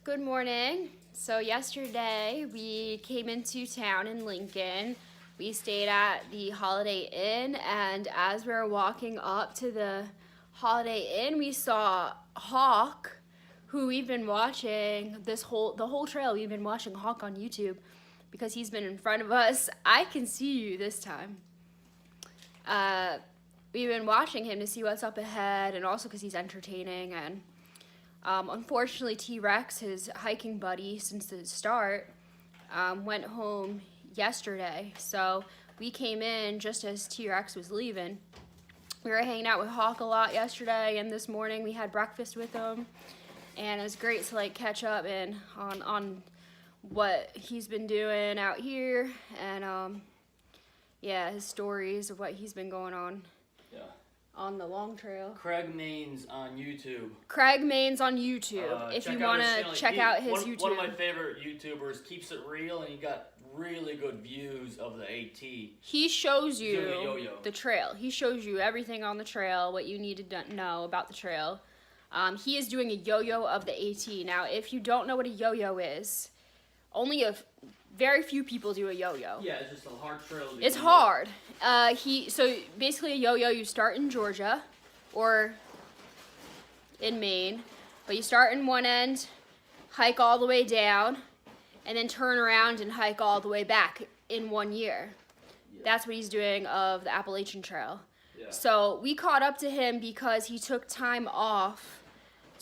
Good morning. So yesterday we came into town in Lincoln. We stayed at the Holiday Inn, and as we were walking up to the Holiday Inn, we saw Hawk, who we've been watching the whole trail. We've been watching Hawk on YouTube because he's been in front of us. I can see you this time. We've been watching him to see what's up ahead, and also because he's entertaining. And unfortunately, T-Rex, his hiking buddy since the start, went home yesterday. So we came in just as T-Rex was leaving. We were hanging out with Hawk a lot yesterday, and this morning we had breakfast with him. And it was great to catch up on what he's been doing out here, and yeah, his stories of what he's been going on. Yeah. On the long trail. Craig Maines on YouTube. Craig Maines on YouTube. If you want to check out his YouTube. One of my favorite YouTubers, keeps it real, and he got really good views of the AT. He shows you the trail. He shows you everything on the trail, what you need to know about the trail. He is doing a yo-yo of the AT. Now, if you don't know what a yo-yo is, only very few people do a yo-yo. Yeah, it's just a hard trail. It's hard. So basically a yo-yo, you start in Georgia or in Maine, but you start in one end, hike all the way down, and then turn around and hike all the way back in 1 year. Yeah. That's what he's doing of the Appalachian Trail. Yeah. So we caught up to him because he took time off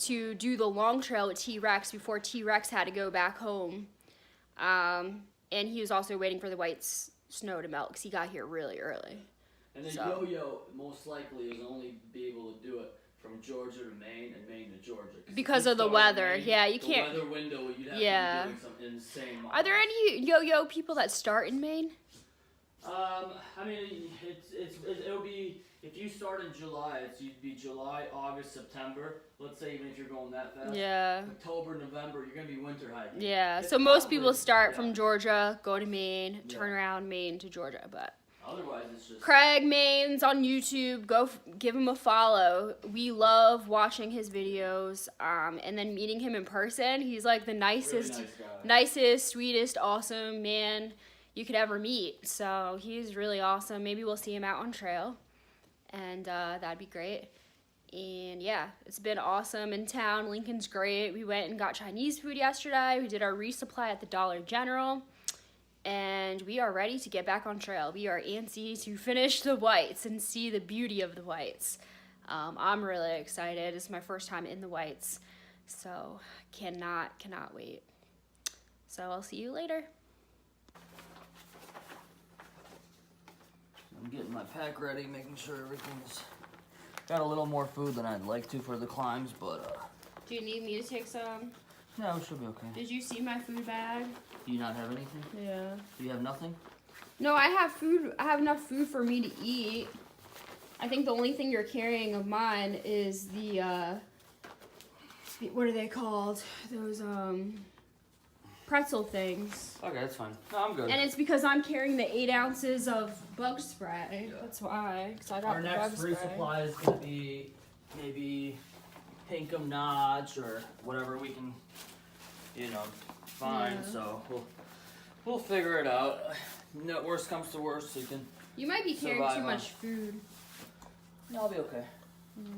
to do the long trail with T-Rex before T-Rex had to go back home. And he was also waiting for the white snow to melt because he got here really early. And the yo-yo most likely is only be able to do it from Georgia to Maine and Maine to Georgia. Because of the weather. Maine, yeah, you can't. The weather window, you'd have to be doing some insane miles. Are there any yo-yo people that start in Maine? I mean, it'll be, if you start in July, you'd be July, August, September. Let's say even if you're going that fast. Yeah. October, November, you're going to be winter hiking. Yeah, so most people start from Georgia, go to Maine, turn around Maine to Georgia, but. Otherwise, it's just. Craig Maines on YouTube, go give him a follow. We love watching his videos, and then meeting him in person. He's like the nicest, really nice nicest, sweetest, awesome man you could ever meet. So he's really awesome. Maybe we'll see him out on trail, and that'd be great. And yeah, it's been awesome in town. Lincoln's great. We went and got Chinese food yesterday. We did our resupply at the Dollar General, and we are ready to get back on trail. We are antsy to finish the whites and see the beauty of the whites. I'm really excited. It's my first time in the whites, so cannot wait. So I'll see you later. I'm getting my pack ready, making sure everything's got a little more food than I'd like to for the climbs, but Do you need me to take some? No, it should be okay. Did you see my food bag? Do you not have anything? Yeah. Do you have nothing? No, I have food. I have enough food for me to eat. I think the only thing you're carrying of mine is the what are they called? Those pretzel things. Okay, that's fine. No, I'm good. And it's because I'm carrying the 8 ounces of bug spray. Yeah. That's why. Cause I got our the next bug spray. resupply is gonna be maybe Pinkham Notch or whatever we can, find. Yeah. So we'll figure it out. No, worst comes to worst, so you can. You might be carrying too much food. No, I'll be okay. Yeah.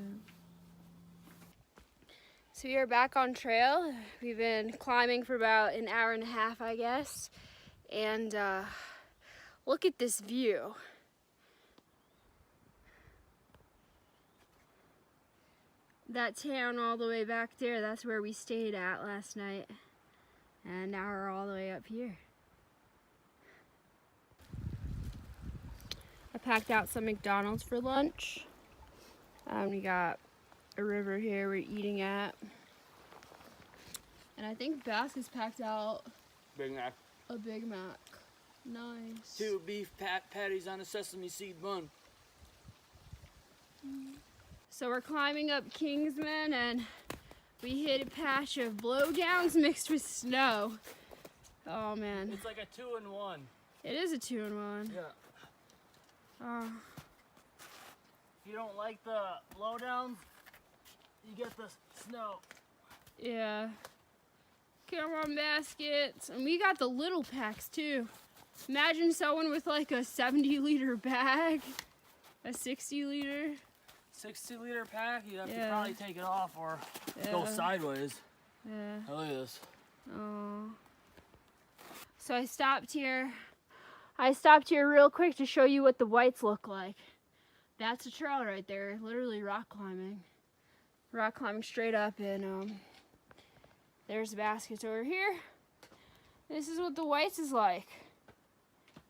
So we are back on trail. We've been climbing for about an hour and a half, I guess. And look at this view. That town all the way back there, that's where we stayed at last night. And now we're all the way up here. I packed out some McDonald's for lunch. We got a river here we're eating at. And I think Bass has packed out Big Mac. A Big Mac. Nice. 2 beef patties on a sesame seed bun. So we're climbing up Kingsman, and we hit a patch of blowdowns mixed with snow. Oh man. It's like a 2-in-1. It is a 2-in-1. Yeah. Oh. If you don't like the blowdowns, you get the snow. Yeah. Come on, baskets. And we got the little packs too. Imagine someone with like a 70-liter bag, a 60-liter. 60-liter pack, you'd have to Yeah. probably take it off or Yeah. go sideways. Yeah. Oh, look at this. Oh. So I stopped here. I stopped here real quick to show you what the whites look like. That's a trail right there, literally rock climbing. Rock climbing straight up, and there's baskets over here. This is what the whites is like.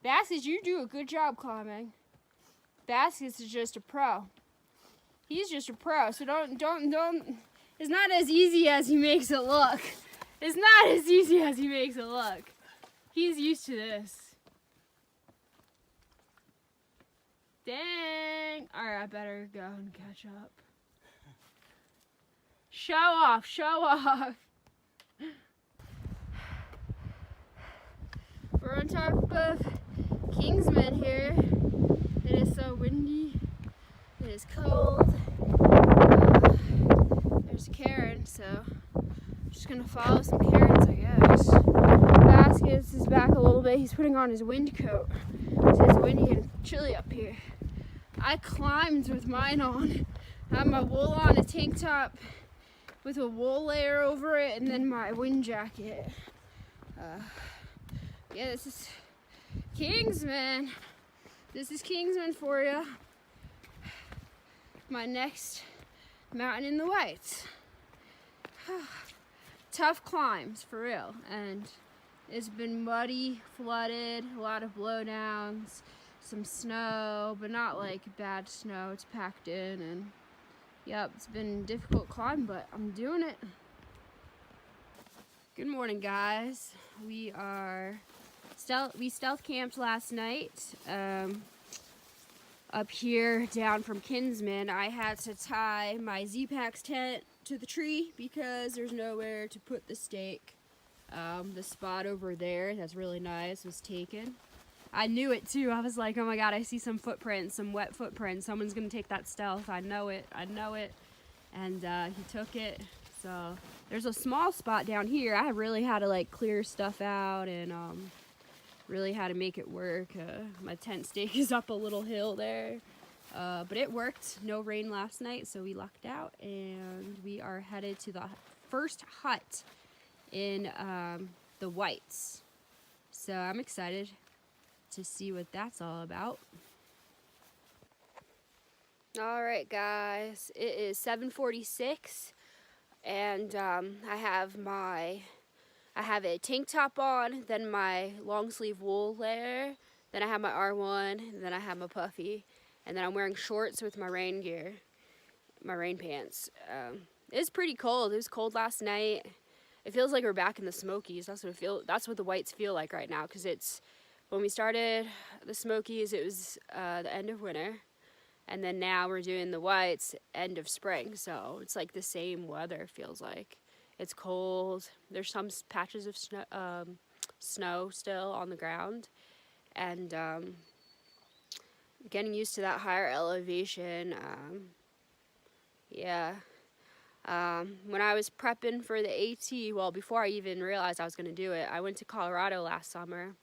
Baskets, you do a good job climbing. Baskets is just a pro. He's just a pro, so don't. It's not as easy as he makes it look. It's not as easy as he makes it look. He's used to this. Dang. Alright, I better go and catch up. Show off, show off. We're on top of Kingsman here. It is so windy. It is cold. There's Karen, so I'm just gonna follow some Karens, I guess. Baskets is back a little bit. He's putting on his wind coat. It's windy and chilly up here. I climbed with mine on. I have my wool on, a tank top with a wool layer over it, and then my wind jacket. Yeah, this is Kingsman. This is Kingsman for you. My next mountain in the whites. Tough climbs, for real. And it's been muddy, flooded, a lot of blowdowns, some snow, but not like bad snow. It's packed in, and yep, it's been a difficult climb, but I'm doing it. Good morning, guys. We stealth camped last night up here down from Kinsman. I had to tie my Z-Packs tent to the tree because there's nowhere to put the stake. The spot over there that's really nice was taken. I knew it too. I was like, oh my god, I see some footprints, some wet footprints. Someone's gonna take that stealth. I know it. And he took it. So there's a small spot down here. I really had to like clear stuff out and really had to make it work. My tent stake is up a little hill there. But it worked. No rain last night, so we lucked out, and we are headed to the first hut in the whites. So I'm excited to see what that's all about. All right, guys, it is 7:46, and I have a tank top on, then my long sleeve wool layer, then I have my R1, and then I have my puffy, and then I'm wearing shorts with my rain gear, my rain pants. It's pretty cold. It was cold last night. It feels like we're back in the Smokies. That's what the whites feel like right now, because it's when we started the Smokies, it was the end of winter, and then now we're doing the whites end of spring. So it's like the same weather, feels like. It's cold. There's some patches of snow still on the ground, and getting used to that higher elevation. Yeah. When I was prepping for the AT, well, before I even realized I was going to do it, I went to Colorado last summer,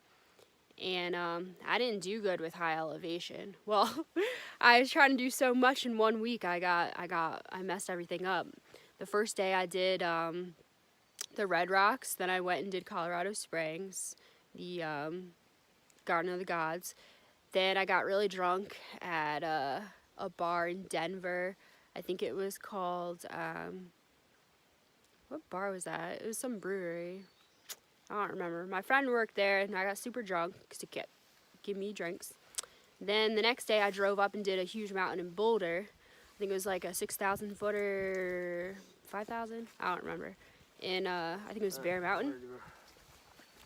and I didn't do good with high elevation. Well, I was trying to do so much in 1 week. I messed everything up. The first day I did the Red Rocks, then I went and did Colorado Springs, the Garden of the Gods. Then I got really drunk at a bar in Denver. I think it was called, what bar was that? It was some brewery. I don't remember. My friend worked there, and I got super drunk because he kept giving me drinks. Then the next day I drove up and did a huge mountain in Boulder. I think it was like a 6,000 footer, 5,000? I don't remember. And I think it was Bear Mountain.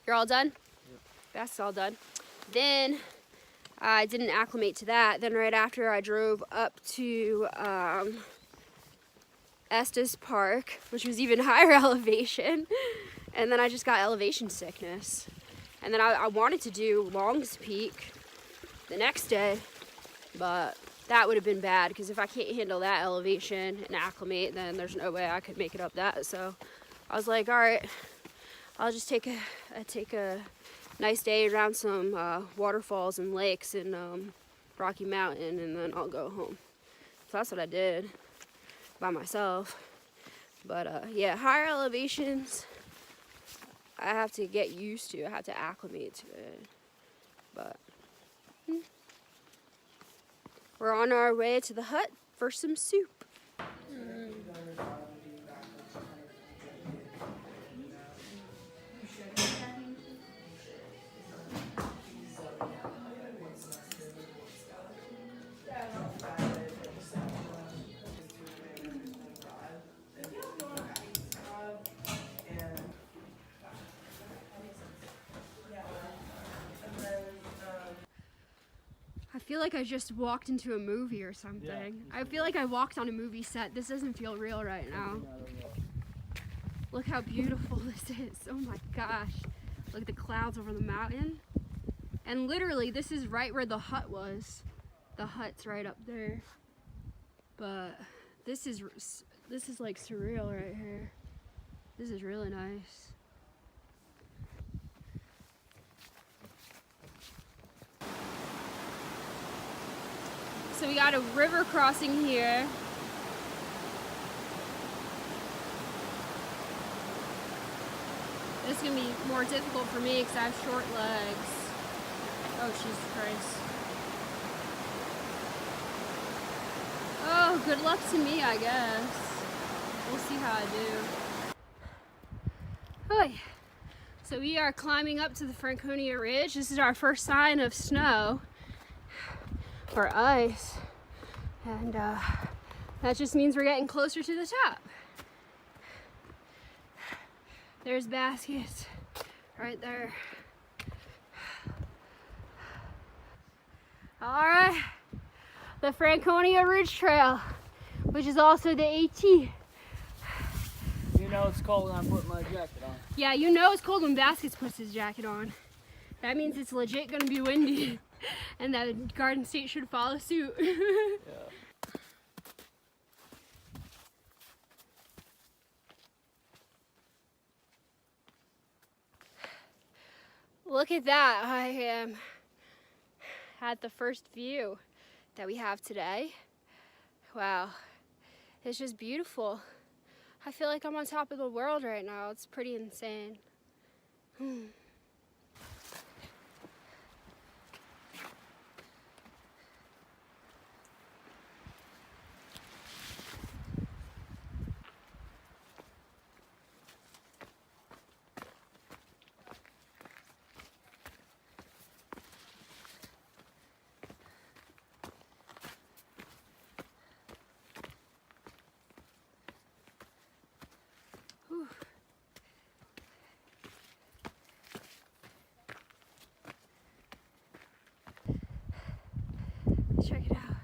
You're all done? Yep. That's all done. Then I didn't acclimate to that. Then right after I drove up to Estes Park, which was even higher elevation. And then I just got elevation sickness. And then I wanted to do Long's Peak the next day, but that would have been bad because if I can't handle that elevation and acclimate, then there's no way I could make it up that. So I was like, all right, I'll just take a nice day around some waterfalls and lakes in Rocky Mountain, and then I'll go home. So that's what I did by myself. But yeah, higher elevations, I have to get used to. I have to acclimate to it. But we're on our way to the hut for some soup. I feel like I just walked into a movie or something. Yeah, I feel like I walked on a movie set. This doesn't feel real right now. Look how beautiful this is. Oh my gosh. Look at the clouds over the mountain. And literally, this is right where the hut was. The hut's right up there. But this is like surreal right here. This is really nice. So we got a river crossing here. This is gonna be more difficult for me because I have short legs. Oh, Jesus Christ. Oh, good luck to me, I guess. We'll see how I do. Okay. So we are climbing up to the Franconia Ridge. This is our first sign of snow or ice. And that just means we're getting closer to the top. There's baskets right there. All right, the Franconia Ridge Trail, which is also the AT. You know it's cold when I'm putting my jacket on. Yeah, you know it's cold when Baskets puts his jacket on. That means it's legit gonna be windy, and that Garden State should follow suit. Yeah. Look at that. I am at the first view that we have today. Wow. It's just beautiful. I feel like I'm on top of the world right now. It's pretty insane. Check it out.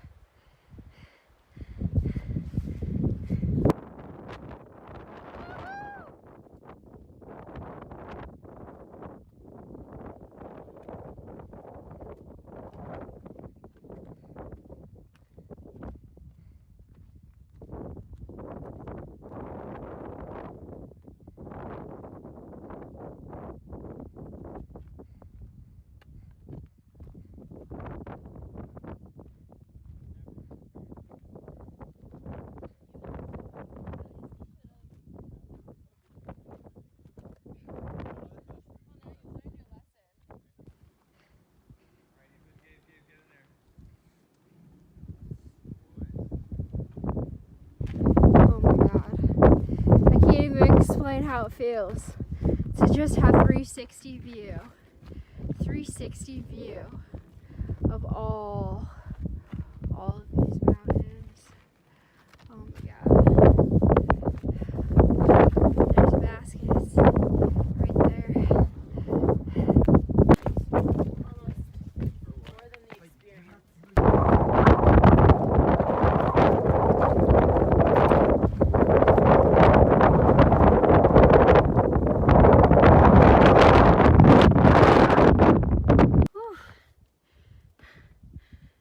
How it feels to just have 360 view of all of these mountains. Oh my god. There's baskets right there.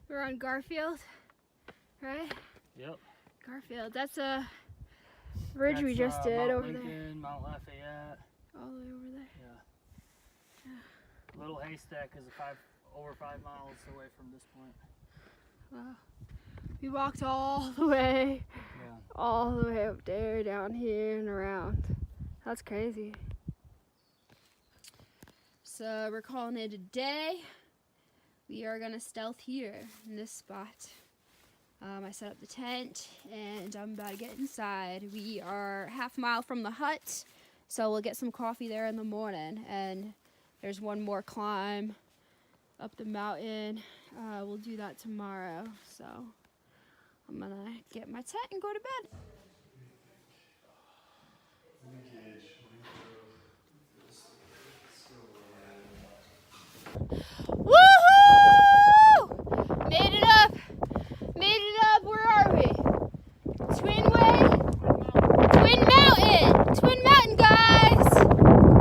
We're on Garfield, right? Yep. Garfield. That's a ridge we just did Mount over Lincoln, there. Mount Lafayette. All the way over there. Little Haystack is over 5 miles away from this point. We walked all the way up there, down here, and around. That's crazy. So we're calling it a day. We are gonna stealth here in this spot. I set up the tent and I'm about to get inside. We are half a mile from the hut, so we'll get some coffee there in the morning. And there's one more climb up the mountain. We'll do that tomorrow. So I'm gonna get my tent and go to bed. Woohoo! Made it up! Made it up! Where are we? Twin Mountain, guys!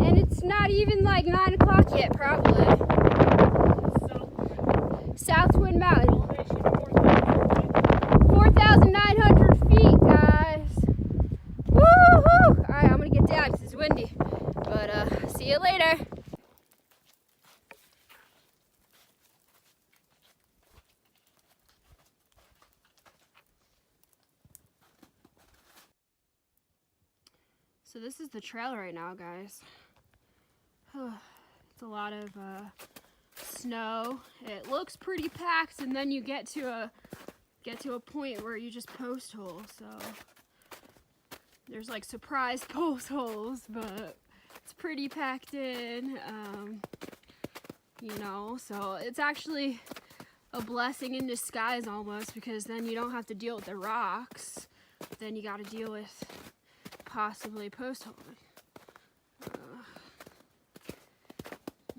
And it's not even like 9 o'clock yet, probably. South Twin Mountain. 4,900 feet, guys. Woohoo! Alright, I'm gonna get down because it's windy. But see you later. So this is the trail right now, guys. It's a lot of snow. It looks pretty packed, and then you get to a point where you just post hole. So there's like surprise post holes, but it's pretty packed in. You know, so it's actually a blessing in disguise almost, because then you don't have to deal with the rocks. Then you got to deal with possibly post holing.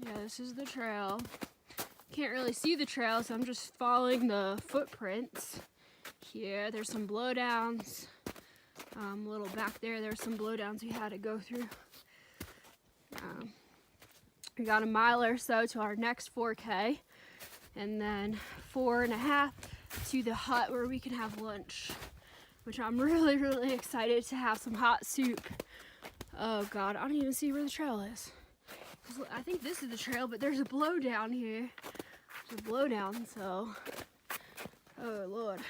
Yeah, this is the trail. Can't really see the trail, so I'm just following the footprints here. There's some blowdowns. A little back there's some blowdowns we had to go through. We got a mile or so to our next 4K, and then 4.5 to the hut where we can have lunch, which I'm really, really excited to have some hot soup. Oh God, I don't even see where the trail is. I think this is the trail, but there's a blowdown here. There's a blowdown, so. Oh Lord.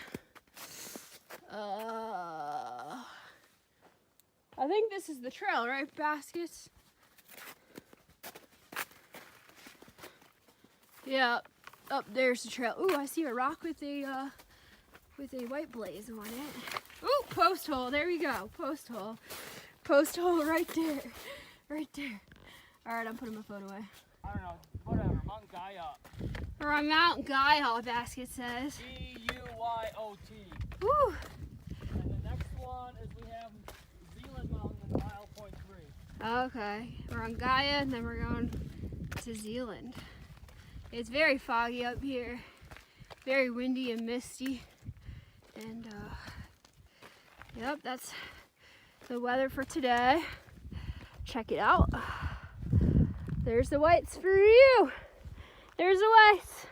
I think this is the trail, right, Baskets? Yeah, up there's the trail. Ooh, I see a rock with a white blaze on it. Ooh, post hole, there we go, post hole. Post hole right there, right there. All right, I'm putting my phone away. I don't know, whatever, Mount Guyot. We're on Mount Guyot, Basket says. G-U-Y-O-T. Woo! And the next one is we have Zealand Mountain in mile point 3. Okay, we're on Gaia and then we're going to Zealand. It's very foggy up here, very windy and misty. And yep, that's the weather for today. Check it out. There's the whites for you. There's the whites.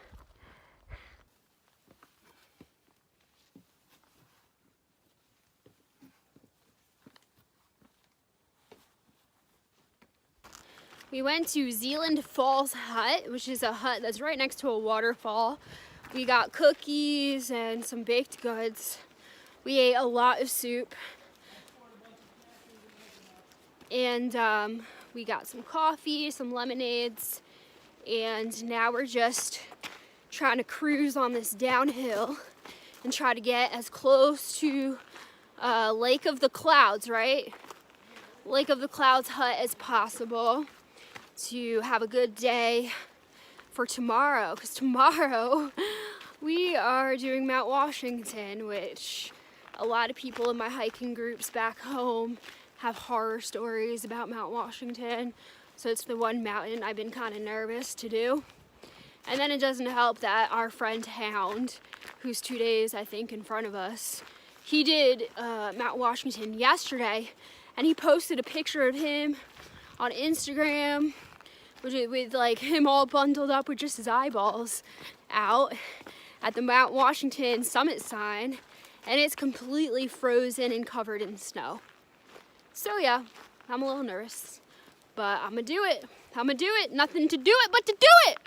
We went to Zealand Falls Hut, which is a hut that's right next to a waterfall. We got cookies and some baked goods. We ate a lot of soup. And we got some coffee, some lemonades, and now we're just trying to cruise on this downhill and try to get as close to Lake of the Clouds, right? Lake of the Clouds hut as possible to have a good day for tomorrow, because tomorrow we are doing Mount Washington, which a lot of people in my hiking groups back home have horror stories about Mount Washington. So it's the one mountain I've been kind of nervous to do. And then it doesn't help that our friend Hound, who's 2 days I think in front of us, he did Mount Washington yesterday, and he posted a picture of him on Instagram with like him all bundled up with just his eyeballs out at the Mount Washington summit sign, and it's completely frozen and covered in snow. So yeah, I'm a little nervous, But I'm gonna do it. I'm gonna do it. Nothing to do it but to do it.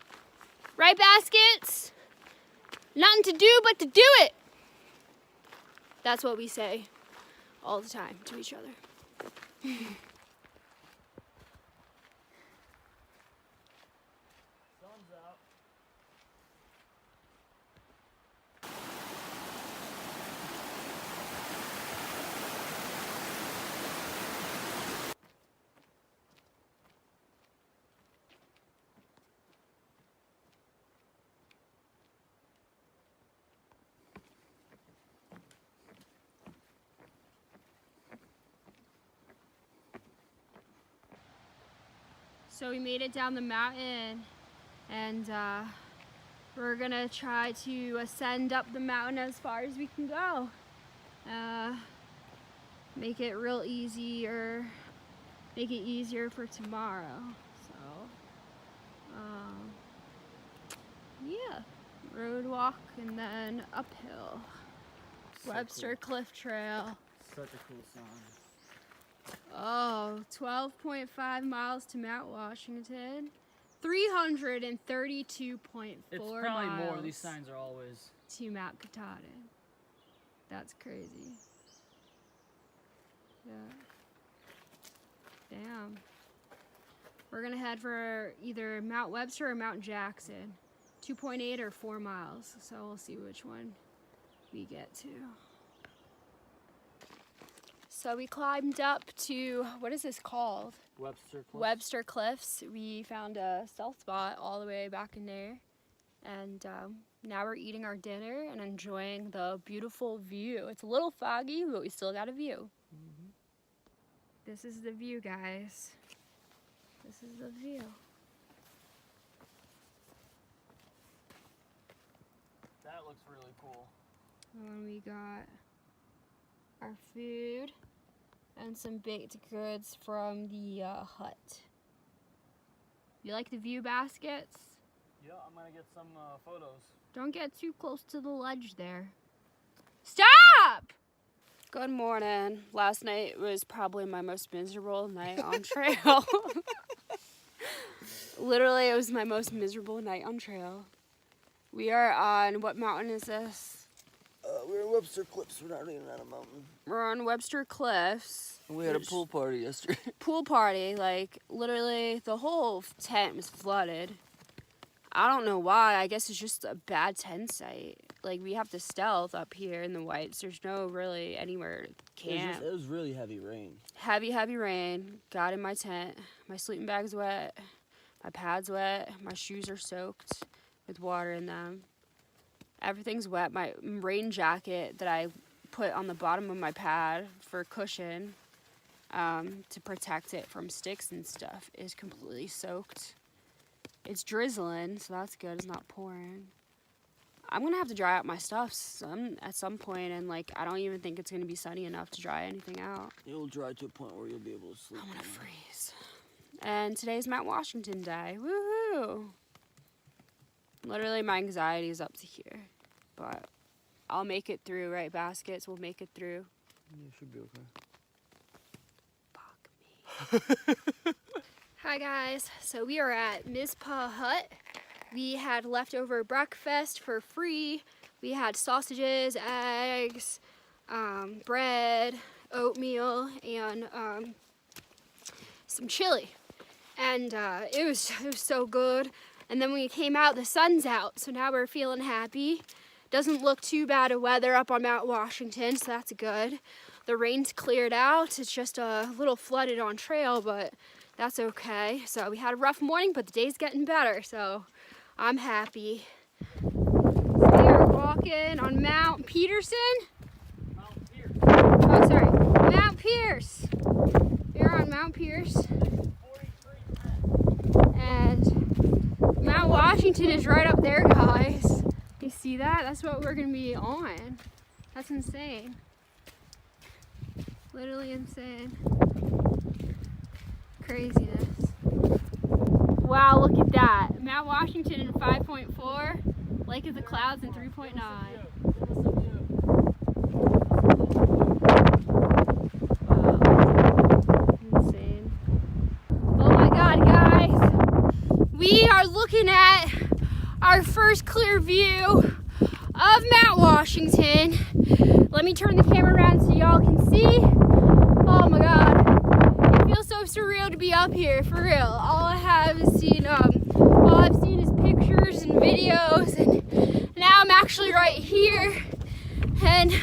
Right, Baskets? Nothing to do but to do it. That's what we say all the time to each other. Sun's out. So we made it down the mountain, and we're gonna try to ascend up the mountain as far as we can go. Make it real easier, make it easier for tomorrow. So, yeah, road walk and then uphill. So Webster Cliff Trail. Such a cool song. Oh, 12.5 miles to Mount Washington. 332.4 It's miles. probably more. These signs are always. To Mount Katahdin. That's crazy. Yeah. Damn. We're gonna head for either Mount Webster or Mount Jackson. 2.8 or 4 miles. So we'll see which one we get to. So we climbed up to, what is this called? Webster Cliffs. Webster Cliffs. We found a stealth spot all the way back in there. And now we're eating our dinner and enjoying the beautiful view. It's a little foggy, but we still got a view. Mm-hmm. This is the view, guys. This is the view. That looks really cool. And we got our food and some baked goods from the hut. You like the view, Baskets? Yeah, I'm gonna get some photos. Don't get too close to the ledge there. Stop! Good morning. Last night was probably my most miserable night on trail. Literally, it was my most miserable night on trail. We are on, what mountain is this? We're in Webster Cliffs. We're not really on a mountain. We're on Webster Cliffs. We had a pool party yesterday. Pool party, like literally the whole tent was flooded. I don't know why. I guess it's just a bad tent site. Like we have to stealth up here in the Whites. There's no really anywhere to camp. It was really heavy rain. Heavy rain. Got in my tent. My sleeping bag's wet. My pad's wet. My shoes are soaked with water in them. Everything's wet. My rain jacket that I put on the bottom of my pad for cushion to protect it from sticks and stuff is completely soaked. It's drizzling, so that's good. It's not pouring. I'm gonna have to dry out my stuff at some point, and like I don't even think it's gonna be sunny enough to dry anything out. It'll dry to a point where you'll be able to sleep. I'm gonna freeze. And today's Mount Washington Day. Woohoo! Literally, my anxiety is up to here, but I'll make it through, right, Baskets? We'll make it through. Yeah, should be okay. Fuck me. Hi, guys. So we are at Mizpah Hut. We had leftover breakfast for free. We had sausages, eggs, bread, oatmeal, and some chili. And it was so good. And then when we came out, the sun's out, so now we're feeling happy. Doesn't look too bad of weather up on Mount Washington, so that's good. The rain's cleared out. It's just a little flooded on trail, but that's okay. So we had a rough morning, but the day's getting better, so I'm happy. We are walking on Mount Peterson. Mount Pierce. Oh, sorry, Mount Pierce. We're on Mount Pierce. 43 And Mount Washington is right up there, guys. You see that? That's what we're gonna be on. That's insane. Literally insane. Craziness. Wow, look at that. Mount Washington in 5.4, Lake of the Clouds in 3.9. Wow. Insane. Oh my We are looking at our first clear view of Mount Washington. Let me turn the camera around so y'all can see. Oh my God, it feels so surreal to be up here, for real. All I've seen is pictures and videos, and now I'm actually right here. And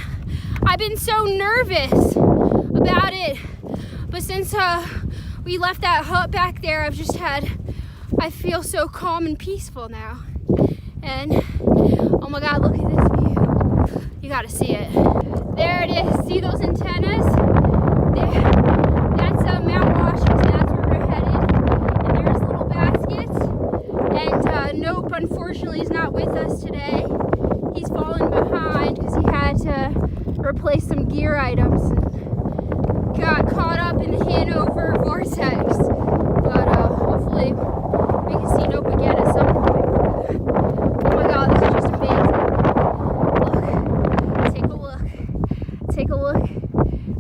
I've been so nervous about it, but since we left that hut back there, I feel so calm and peaceful now. And oh my God, look at this view. You gotta see it. There it is. See those antennas? There. That's Mount Washington. That's where we're headed. And there's little baskets. And Nope, unfortunately, he's not with us today. He's fallen behind because he had to replace some gear items and got caught up in the Hanover vortex. But hopefully we can see Nope again at some point. Oh my God, this is just amazing. Look, take a look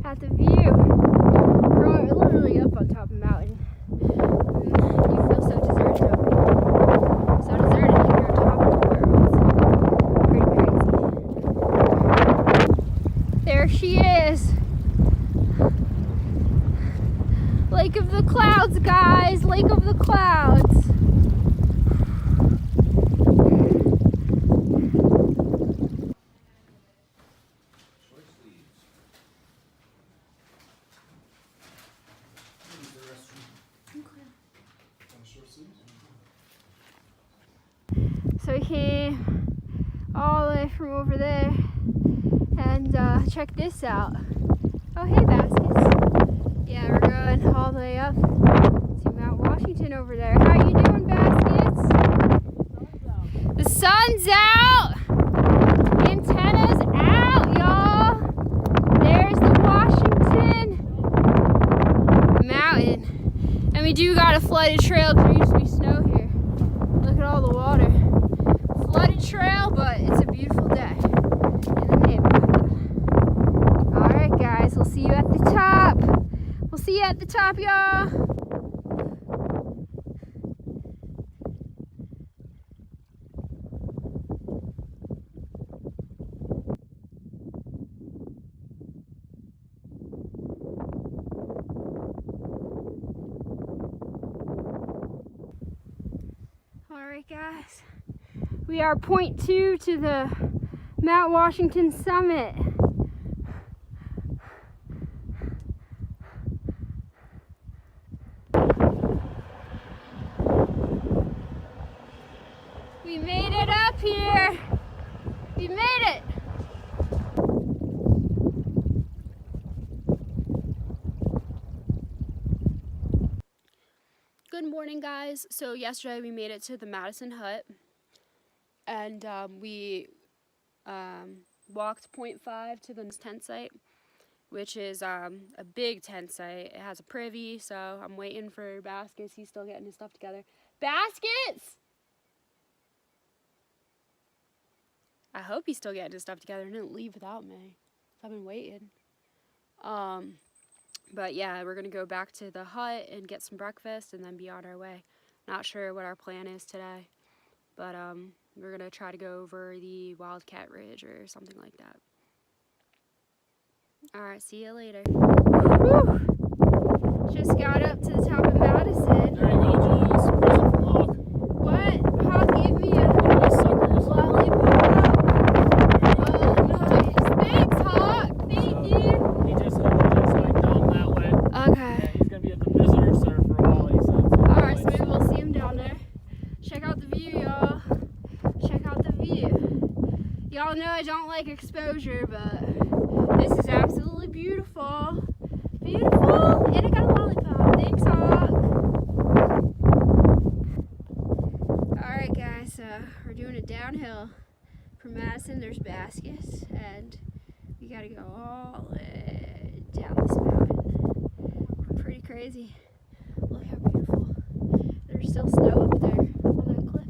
at the view. We're literally up on top of a mountain. You feel so deserted up here. So deserted that you're on top of the world. Pretty crazy. There she is. Lake of the Clouds, guys. Lake of the Clouds. So we came all the way from over there, and check this out. Oh, hey, baskets. Yeah, we're going all the way up to Mount Washington over there. How you doing, baskets? The sun's out. The antenna's out, y'all. There's the Washington Mountain. And we do got a flooded trail because there used to be snow here. Look at all the water. Flooded trail, but it's a beautiful day in the neighborhood. All right, guys, we'll see you at the top. We'll see you at the top, y'all. All right, guys. We are 0.2 to the Mount Washington summit. We made it up here. We made it. Good morning, guys. So yesterday we made it to the Madison Hut. And we walked 0.5 to the tent site, which is a big tent site. It has a privy, so I'm waiting for Baskets. He's still getting his stuff together. Baskets! I hope he's still getting his stuff together and didn't leave without me. I've been waiting. But yeah, we're going to go back to the hut and get some breakfast and then be on our way. Not sure what our plan is today, but we're going to try to go over the Wildcat Ridge or something like that. Alright, see you later. Whew. Just got up to the top of Madison. There you go, Julius. Present from Hawk. What? Hawk gave me a Suckers. lollipop. Oh, nice. Thanks, Hawk. Thank you. He just hiked down that way. Okay. Yeah, he's going to be at the visitor center for a while, he said. Alright, so maybe we'll see him down there. Check out the view, y'all. Check out the view. Y'all know I don't like exposure, but this is absolutely beautiful. Beautiful! And I got a lollipop. Thanks, Hawk. Alright, guys, we're doing it downhill. From Madison, there's Baskets, and we gotta go all the way down this mountain. Pretty crazy. Look how beautiful. There's still snow up there on that cliff.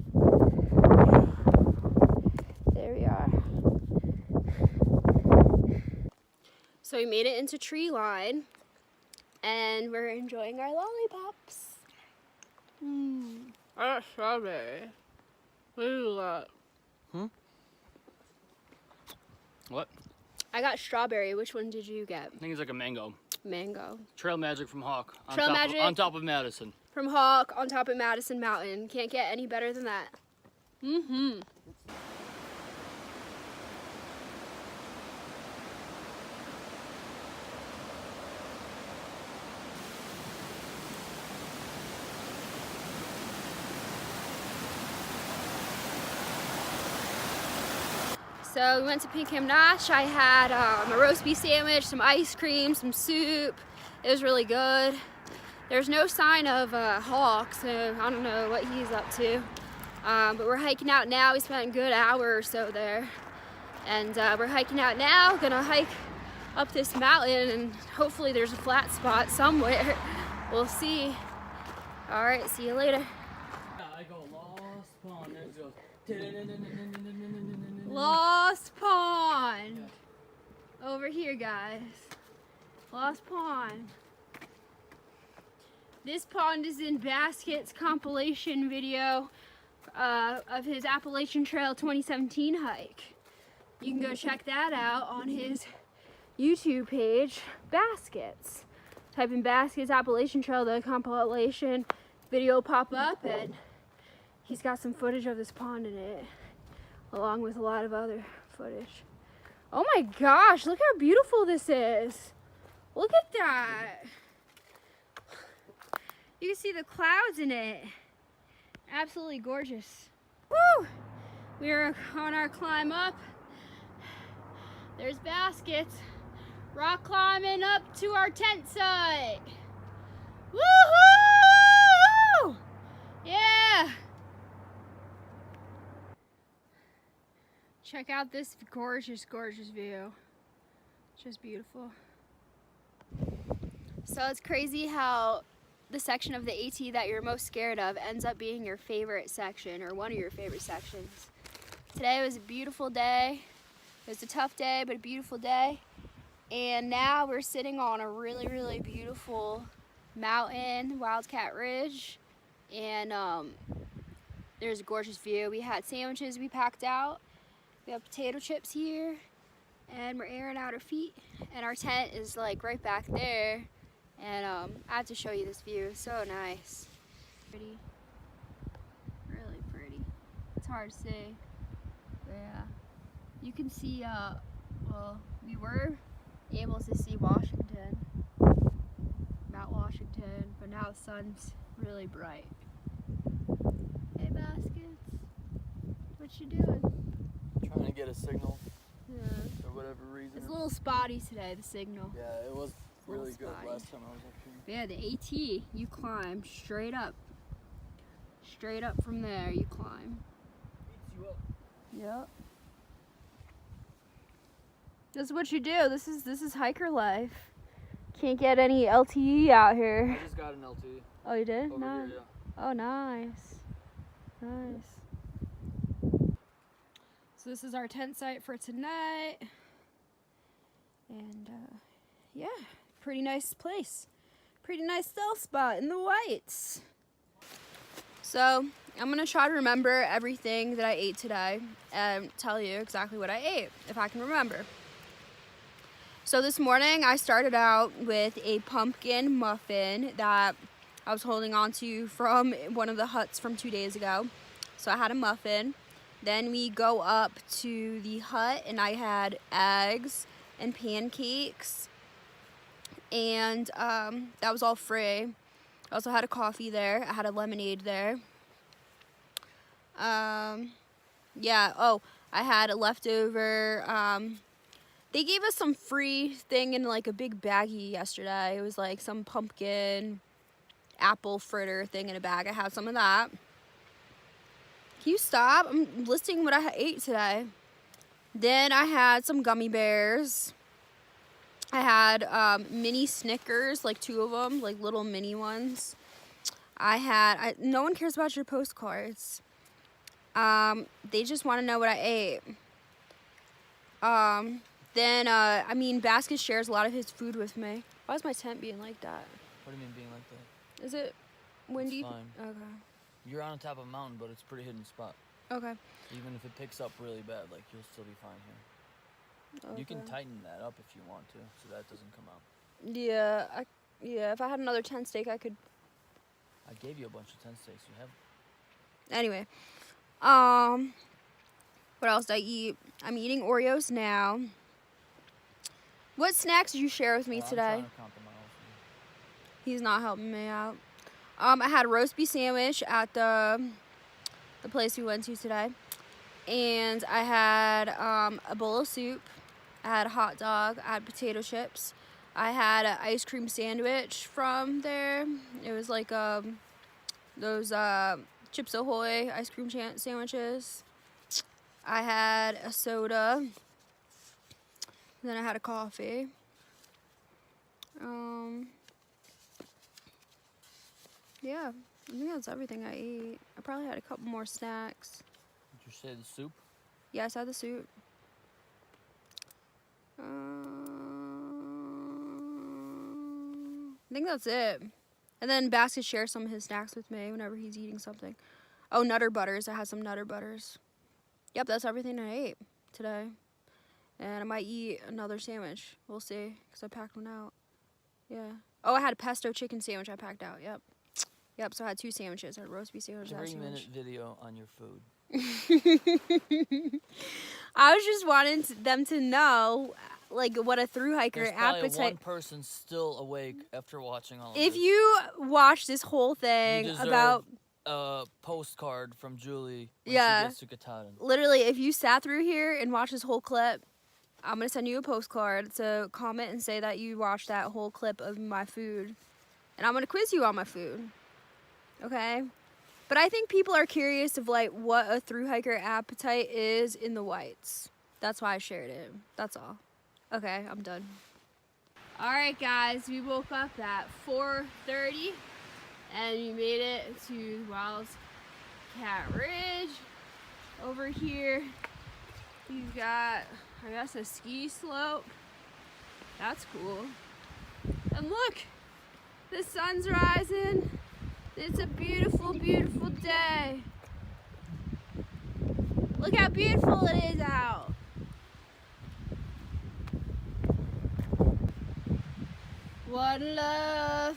There we are. So we made it into tree line, and we're enjoying our lollipops. I I got strawberry. What do you got? What? I got strawberry. Which one did you get? I think it's like a mango. Mango. Trail Magic from Hawk. Trail Magic? On top of Madison. From Hawk on top of Madison Mountain. Can't get any better than that. Mm-hmm. So we went to Pinkham Notch. I had a roast beef sandwich, some ice cream, some soup. It was really good. There's no sign of Hawk, so I don't know what he's up to. But we're hiking out now. We spent a good hour or so there. And we're hiking out now. Gonna hike up this mountain and hopefully there's a flat spot somewhere. We'll see. All right, see you later. I go Lost Pond. There it goes. Lost Pond. Over here, guys. Lost Pond. This pond is in Basket's compilation video of his Appalachian Trail 2017 hike. You can go check that out on his YouTube page, Baskets. Type in Baskets Appalachian Trail, the compilation video will pop up, and he's got some footage of this pond in it, along with a lot of other footage. Oh my gosh, look how beautiful this is. Look at that. You can see the clouds in it. Absolutely gorgeous. Woo! We are on our climb up. There's Baskets. Rock climbing up to our tent site. Woohoo! Yeah! Check out this gorgeous, gorgeous view. Just beautiful. So it's crazy how the section of the AT that you're most scared of ends up being your favorite section, or one of your favorite sections. Today was a beautiful day. It was a tough day, but a beautiful day. And now we're sitting on a really, really beautiful mountain, Wildcat Ridge. And there's a gorgeous view. We had sandwiches we packed out. We have potato chips here. And we're airing out our feet. And our tent is like right back there. And I have to show you this view. It's so nice. Pretty. Really pretty. It's hard to see. But yeah. You can see, well, we were able to see Washington. Mount Washington. But now the sun's really bright. Hey, Baskets. What you doing? Trying to get a signal Yeah. for whatever reason. It's a little spotty today, the signal. Yeah, it was really good spotty. last time I was up here. Yeah, the AT, you climb straight up. Straight up from there, you climb. Beats you up. Yep. This is what you do. This is hiker life. Can't get any LTE out here. I just got an LT Oh, you did? over Nice. here, Oh, nice. Nice. So this is our tent site for tonight. And yeah, pretty nice place. Pretty nice stealth spot in the whites. So I'm gonna try to remember everything that I ate today and tell you exactly what I ate, if I can remember. So this morning I started out with a pumpkin muffin that I was holding on to from one of the huts from 2 days ago. So I had a muffin. Then we go up to the hut and I had eggs and pancakes. And that was all free. I also had a coffee there. I had a lemonade there. Yeah, oh, I had a leftover, they gave us some free thing in like a big baggie yesterday. It was like some pumpkin apple fritter thing in a bag. I had some of that. Can you stop? I'm listing what I ate today. Then I had some gummy bears. I had mini Snickers, like 2 of them, like little mini ones. No one cares about your postcards. They just want to know what I ate. Then, I mean, Basket shares a lot of his food with me. Why is my tent being like that? What do you mean being like that? Is it windy? It's fine. Okay. You're on top of a mountain, but it's a pretty hidden spot. Okay. Even if it picks up really bad, like, you'll still be fine here. You can tighten that up if you want to, so that doesn't come out. Yeah, if I had another tent stake, I could. I gave you a bunch of tent stakes. You have. Anyway, what else did I eat? I'm eating Oreos now. What snacks did you share with me I'm today? trying to count them out. He's not helping me out. I had a roast beef sandwich at the place we went to today, and I had a bowl of soup. I had a hot dog. I had potato chips. I had an ice cream sandwich from there. It was like those Chips Ahoy ice cream sandwiches. I had a soda. Then I had a coffee. Yeah, I think that's everything I ate. I probably had a couple more snacks. Did you say the soup? Yes, I had the soup. I think that's it. And then Basket shares some of his snacks with me whenever he's eating something. Oh, Nutter Butters. I had some Nutter Butters. Yep, that's everything I ate today. And I might eat another sandwich. We'll see, because I packed one out. Yeah. Oh, I had a pesto chicken sandwich I packed out. Yep. Yep, so I had 2 sandwiches. I had a roast beef sandwich and a sandwich. 3-minute video on your food. I was just wanting them to know, like, what a through hiker There's probably appetite. one person still awake after watching all of this. If you watch this whole thing You deserve about, a postcard from Julie when Yeah. she gets to Katahdin. literally, if you sat through here and watched this whole clip, I'm going to send you a postcard. So comment and say that you watched that whole clip of my food. And I'm going to quiz you on my food. Okay? But I think people are curious of, like, what a through hiker appetite is in the whites. That's why I shared it. That's all. Okay, I'm done. All right, guys, we woke up at 4:30 and we made it to Wildcat Ridge. Over here, we've got, I guess, a ski slope. That's cool. And look, the sun's rising. It's a beautiful, beautiful day. Look how beautiful it is out. One love.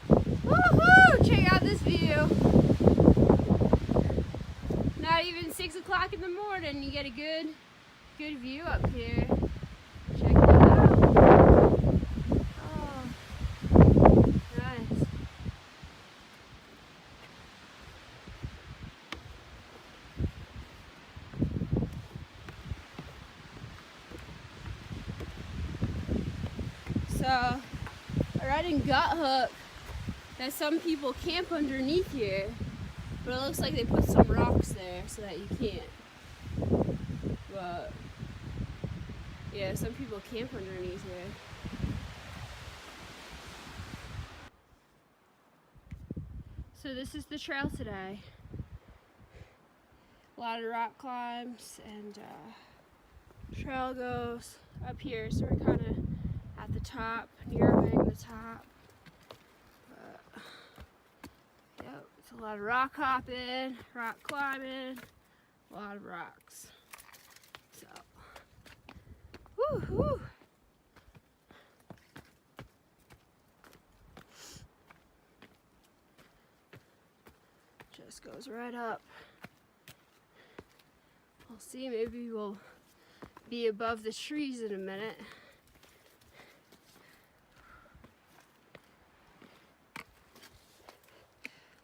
Woohoo! Check out this view. Not even 6 o'clock in the morning, you get a good view up here. Check it out. Oh, nice. So, I read in Gut Hook that some people camp underneath here, but it looks like they put some rocks there so that you can't. But, yeah, some people camp underneath here. So this is the trail today. A lot of rock climbs, and trail goes up here, so we're kind of at the top, nearing the top. But, yep, it's a lot of rock hopping, rock climbing, a lot of rocks. So, woo-hoo. Just goes right up. We'll see, maybe we'll be above the trees in a minute.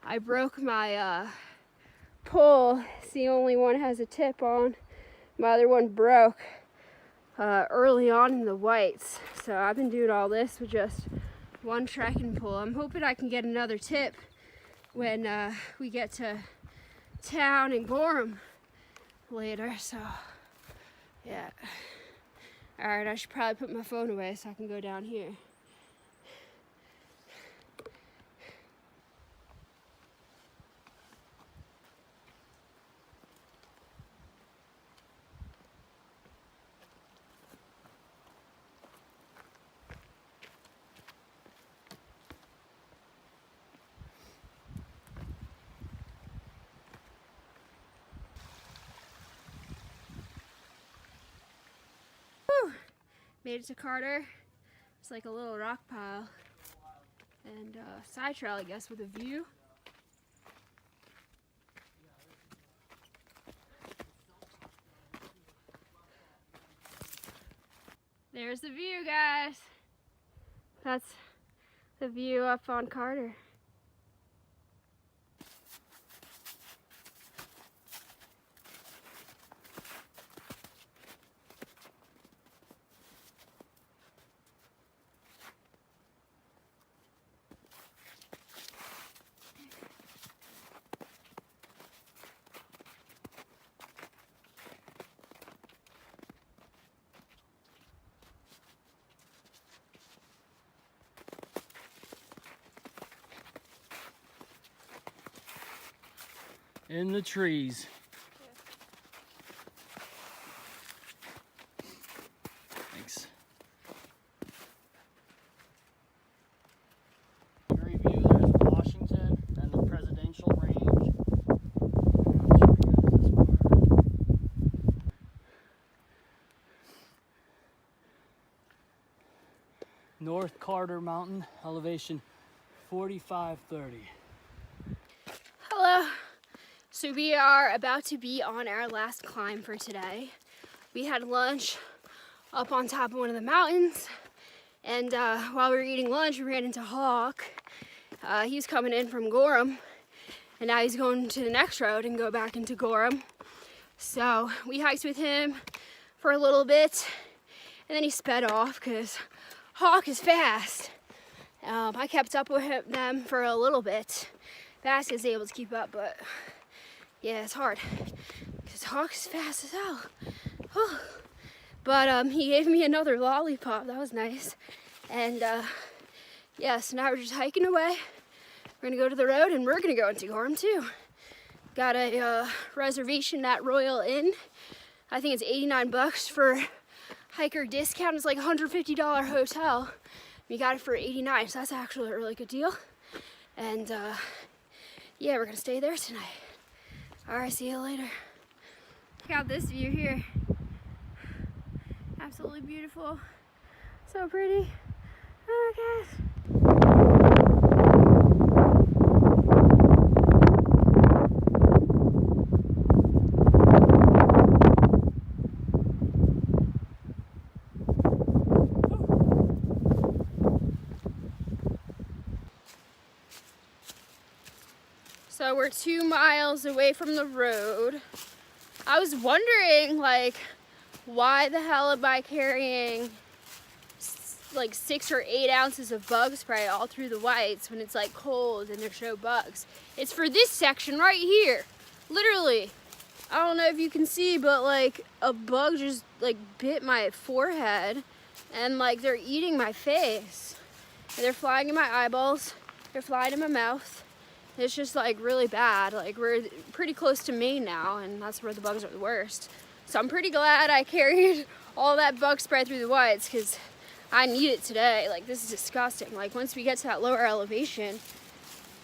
I broke my pole. It's the only one has a tip on. My other one broke early on in the whites. So I've been doing all this with just one trekking pole. I'm hoping I can get another tip when we get to town in Gorham later. So yeah. Alright, I should probably put my phone away so I can go down here. Made it to Carter. It's like a little rock pile. And side trail, I guess, with a view. There's the view, guys. That's the view up on Carter. In the trees. Thanks. Great view. There's Washington and the presidential range. North Carter Mountain, elevation 4530. Hello. So we are about to be on our last climb for today. We had lunch up on top of one of the mountains, and while we were eating lunch, we ran into Hawk. He's coming in from Gorham, and now he's going to the next road and go back into Gorham. So we hiked with him for a little bit, and then he sped off because Hawk is fast. I kept up with them for a little bit. Basket is able to keep up, but yeah, it's hard because Hawk is fast as hell. Whew. But he gave me another lollipop. That was nice. And yeah, so now we're just hiking away. We're gonna go to the road, and we're gonna go into Gorham too. Got a reservation at Royal Inn. I think it's $89 for hiker discount. It's like a $150 hotel. We got it for $89, so that's actually a really good deal. And yeah, we're gonna stay there tonight. All right, see you later. Check out this view here. Absolutely beautiful. So pretty. Oh my gosh. So we're 2 miles away from the road. I was wondering, like, why the hell am I carrying like 6 or 8 ounces of bug spray all through the whites when it's like cold and there's no bugs? It's for this section right here. Literally. I don't know if you can see, but like a bug just like bit my forehead, and like they're eating my face. And they're flying in my eyeballs. They're flying in my mouth. It's just like really bad. Like we're pretty close to Maine now, and that's where the bugs are the worst. So I'm pretty glad I carried all that bug spray through the whites, because I need it today. Like, this is disgusting. Like, once we get to that lower elevation,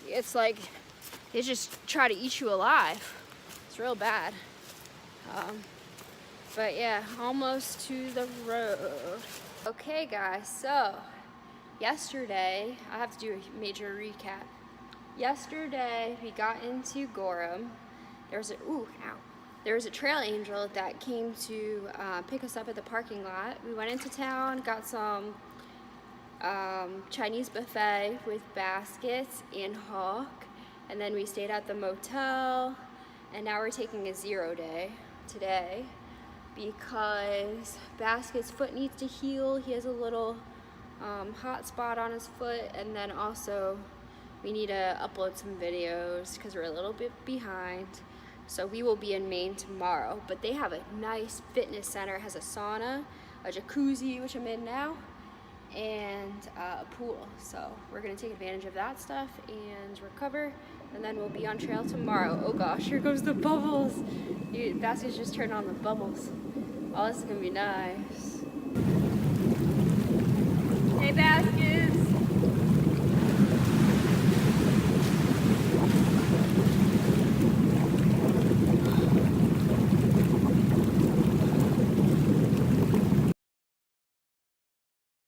it's like they just try to eat you alive. It's real bad. But yeah, almost to the road. Okay guys, so yesterday, I have to do a major recap. Yesterday, we got into Gorham. There was a trail angel that came to pick us up at the parking lot. We went into town, got some Chinese buffet with baskets and Hawk, and then we stayed at the motel, and now we're taking a 0 day today because Basket's foot needs to heal. He has a little hot spot on his foot, and then also we need to upload some videos because we're a little bit behind. So we will be in Maine tomorrow, but they have a nice fitness center. It has a sauna, a jacuzzi, which I'm in now, and a pool. So we're gonna take advantage of that stuff and recover, and then we'll be on trail tomorrow. Oh gosh, here goes the bubbles. Dude, Basket's just turned on the bubbles. Oh, this is gonna be nice.